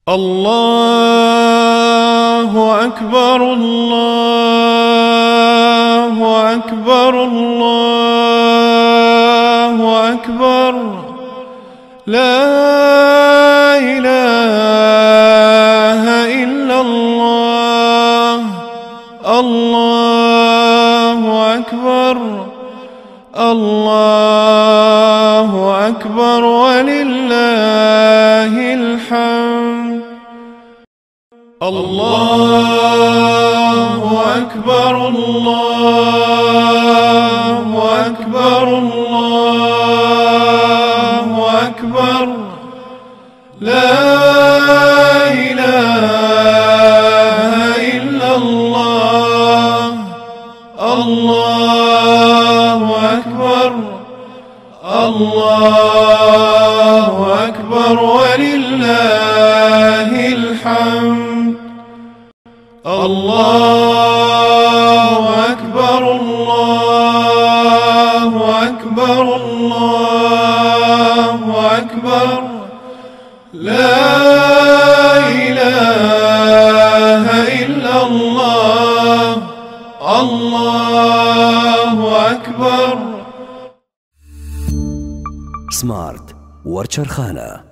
الله أكبر الله أكبر الله أكبر لا إله إلا الله الله أكبر الله أكبر ولله الحمد الله أكبر الله أكبر الله أكبر لا إله إلا الله الله أكبر الله أكبر ولله الحمد الله أكبر الله أكبر الله أكبر لا إله إلا الله الله أكبر. سمارت وەرچەرخانە.